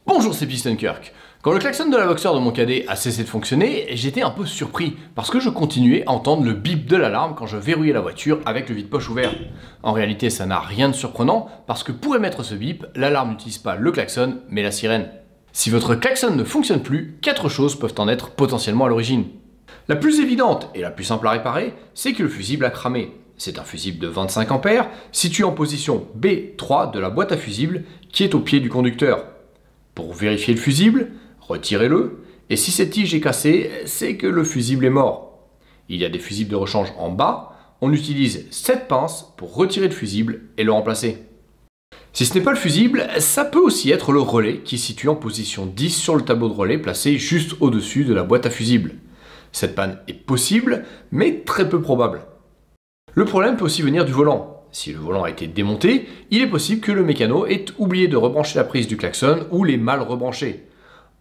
Bonjour, c'est PistonKirk. Quand le klaxon de la Boxer de mon cadet a cessé de fonctionner, j'étais un peu surpris parce que je continuais à entendre le bip de l'alarme quand je verrouillais la voiture avec le vide-poche ouvert. En réalité, ça n'a rien de surprenant parce que pour émettre ce bip, l'alarme n'utilise pas le klaxon mais la sirène. Si votre klaxon ne fonctionne plus, 4 choses peuvent en être potentiellement à l'origine. La plus évidente et la plus simple à réparer, c'est que le fusible a cramé. C'est un fusible de 25 ampères situé en position B3 de la boîte à fusibles qui est au pied du conducteur. Pour vérifier le fusible, retirez-le, et si cette tige est cassée, c'est que le fusible est mort. Il y a des fusibles de rechange en bas, on utilise cette pince pour retirer le fusible et le remplacer. Si ce n'est pas le fusible, ça peut aussi être le relais qui est situé en position 10 sur le tableau de relais placé juste au-dessus de la boîte à fusibles. Cette panne est possible, mais très peu probable. Le problème peut aussi venir du volant. Si le volant a été démonté, il est possible que le mécano ait oublié de rebrancher la prise du klaxon ou l'ait mal rebranché.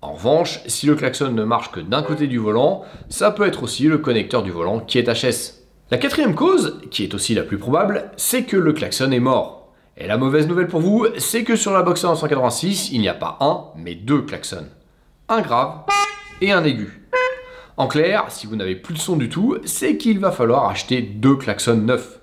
En revanche, si le klaxon ne marche que d'un côté du volant, ça peut être aussi le connecteur du volant qui est HS. La quatrième cause, qui est aussi la plus probable, c'est que le klaxon est mort. Et la mauvaise nouvelle pour vous, c'est que sur la Boxer 986, il n'y a pas un, mais deux klaxons. Un grave et un aigu. En clair, si vous n'avez plus de son du tout, c'est qu'il va falloir acheter deux klaxons neufs.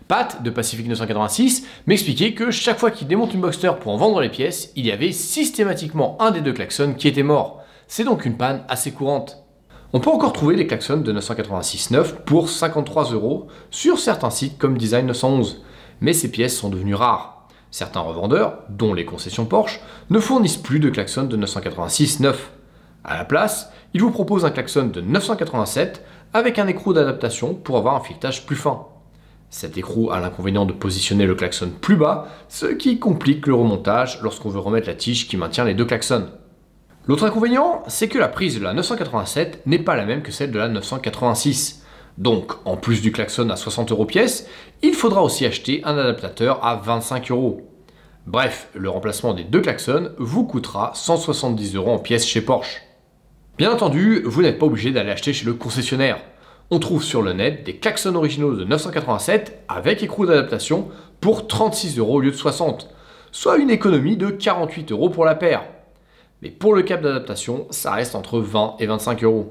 Pat, de Pacific 986, m'expliquait que chaque fois qu'il démonte une Boxster pour en vendre les pièces, il y avait systématiquement un des deux klaxons qui était mort. C'est donc une panne assez courante. On peut encore trouver des klaxons de 986 neufs pour 53 € sur certains sites comme Design 911, mais ces pièces sont devenues rares. Certains revendeurs, dont les concessions Porsche, ne fournissent plus de klaxons de 986 neufs. À la place, ils vous proposent un klaxon de 987 avec un écrou d'adaptation pour avoir un filetage plus fin. Cet écrou a l'inconvénient de positionner le klaxon plus bas, ce qui complique le remontage lorsqu'on veut remettre la tige qui maintient les deux klaxons. L'autre inconvénient, c'est que la prise de la 987 n'est pas la même que celle de la 986. Donc, en plus du klaxon à 60 € pièce, il faudra aussi acheter un adaptateur à 25 €. Bref, le remplacement des deux klaxons vous coûtera 170 € en pièces chez Porsche. Bien entendu, vous n'êtes pas obligé d'aller acheter chez le concessionnaire. On trouve sur le net des klaxons originaux de 987 avec écrou d'adaptation pour 36 € au lieu de 60, soit une économie de 48 € pour la paire. Mais pour le câble d'adaptation, ça reste entre 20 et 25 €.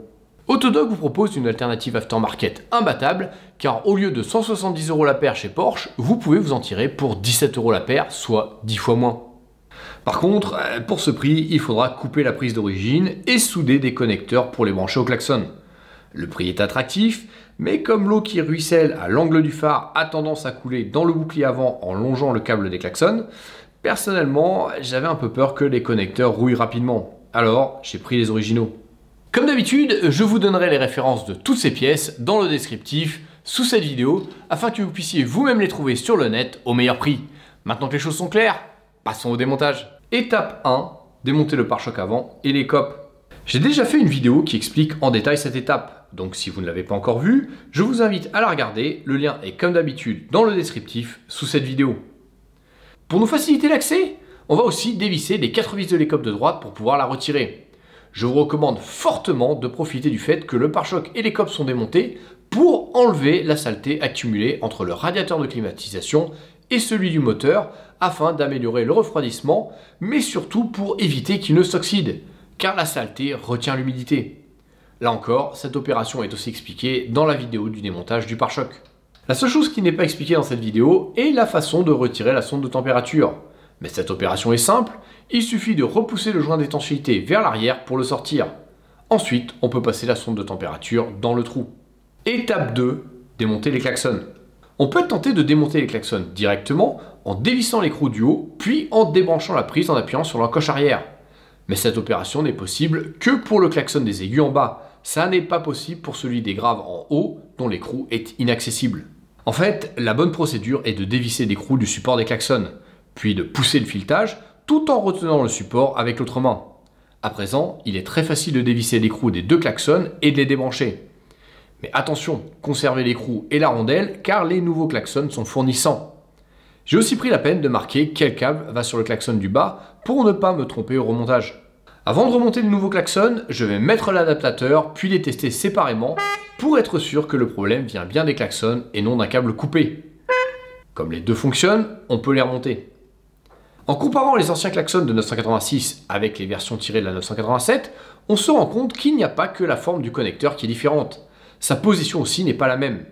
Autodoc vous propose une alternative aftermarket imbattable, car au lieu de 170 € la paire chez Porsche, vous pouvez vous en tirer pour 17 € la paire, soit 10 fois moins. Par contre, pour ce prix, il faudra couper la prise d'origine et souder des connecteurs pour les brancher au klaxon. Le prix est attractif, mais comme l'eau qui ruisselle à l'angle du phare a tendance à couler dans le bouclier avant en longeant le câble des klaxons, personnellement, j'avais un peu peur que les connecteurs rouillent rapidement. Alors, j'ai pris les originaux. Comme d'habitude, je vous donnerai les références de toutes ces pièces dans le descriptif sous cette vidéo, afin que vous puissiez vous-même les trouver sur le net au meilleur prix. Maintenant que les choses sont claires, passons au démontage. Étape 1, démonter le pare-choc avant et les copes. J'ai déjà fait une vidéo qui explique en détail cette étape, donc si vous ne l'avez pas encore vue, je vous invite à la regarder, le lien est comme d'habitude dans le descriptif sous cette vidéo. Pour nous faciliter l'accès, on va aussi dévisser les 4 vis de l'écope de droite pour pouvoir la retirer. Je vous recommande fortement de profiter du fait que le pare-choc et les copes sont démontés pour enlever la saleté accumulée entre le radiateur de climatisation et celui du moteur afin d'améliorer le refroidissement, mais surtout pour éviter qu'il ne s'oxyde, car la saleté retient l'humidité. Là encore, cette opération est aussi expliquée dans la vidéo du démontage du pare-choc. La seule chose qui n'est pas expliquée dans cette vidéo est la façon de retirer la sonde de température. Mais cette opération est simple, il suffit de repousser le joint d'étanchéité vers l'arrière pour le sortir. Ensuite, on peut passer la sonde de température dans le trou. Étape 2, démonter les klaxons. On peut tenter de démonter les klaxons directement en dévissant l'écrou du haut, puis en débranchant la prise en appuyant sur l'encoche arrière. Mais cette opération n'est possible que pour le klaxon des aigus en bas. Ça n'est pas possible pour celui des graves en haut, dont l'écrou est inaccessible. En fait, la bonne procédure est de dévisser l'écrou du support des klaxons, puis de pousser le filetage tout en retenant le support avec l'autre main. À présent, il est très facile de dévisser l'écrou des deux klaxons et de les débrancher. Mais attention, conservez l'écrou et la rondelle car les nouveaux klaxons sont fournissants. J'ai aussi pris la peine de marquer quel câble va sur le klaxon du bas pour ne pas me tromper au remontage. Avant de remonter le nouveau klaxon, je vais mettre l'adaptateur puis les tester séparément pour être sûr que le problème vient bien des klaxons et non d'un câble coupé. Comme les deux fonctionnent, on peut les remonter. En comparant les anciens klaxons de 986 avec les versions tirées de la 987, on se rend compte qu'il n'y a pas que la forme du connecteur qui est différente. Sa position aussi n'est pas la même.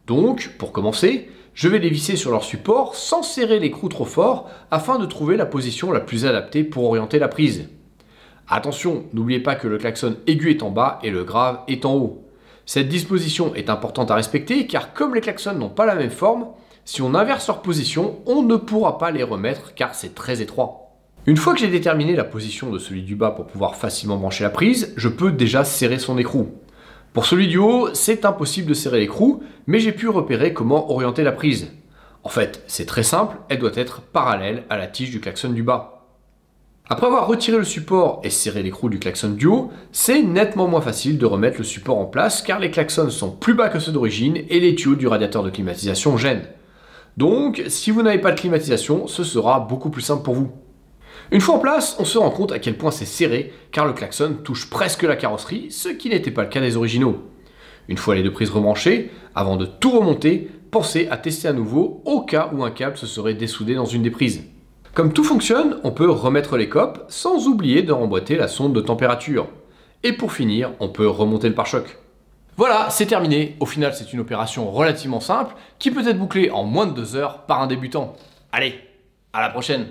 Donc, pour commencer, je vais les visser sur leur support sans serrer l'écrou trop fort afin de trouver la position la plus adaptée pour orienter la prise. Attention, n'oubliez pas que le klaxon aigu est en bas et le grave est en haut. Cette disposition est importante à respecter car comme les klaxons n'ont pas la même forme, si on inverse leur position, on ne pourra pas les remettre car c'est très étroit. Une fois que j'ai déterminé la position de celui du bas pour pouvoir facilement brancher la prise, je peux déjà serrer son écrou. Pour celui du haut, c'est impossible de serrer l'écrou, mais j'ai pu repérer comment orienter la prise. En fait, c'est très simple, elle doit être parallèle à la tige du klaxon du bas. Après avoir retiré le support et serré l'écrou du klaxon du haut, c'est nettement moins facile de remettre le support en place car les klaxons sont plus bas que ceux d'origine et les tuyaux du radiateur de climatisation gênent. Donc, si vous n'avez pas de climatisation, ce sera beaucoup plus simple pour vous. Une fois en place, on se rend compte à quel point c'est serré, car le klaxon touche presque la carrosserie, ce qui n'était pas le cas des originaux. Une fois les deux prises rebranchées, avant de tout remonter, pensez à tester à nouveau au cas où un câble se serait dessoudé dans une des prises. Comme tout fonctionne, on peut remettre les copes sans oublier de remboîter la sonde de température. Et pour finir, on peut remonter le pare-choc. Voilà, c'est terminé. Au final, c'est une opération relativement simple qui peut être bouclée en moins de 2 heures par un débutant. Allez, à la prochaine!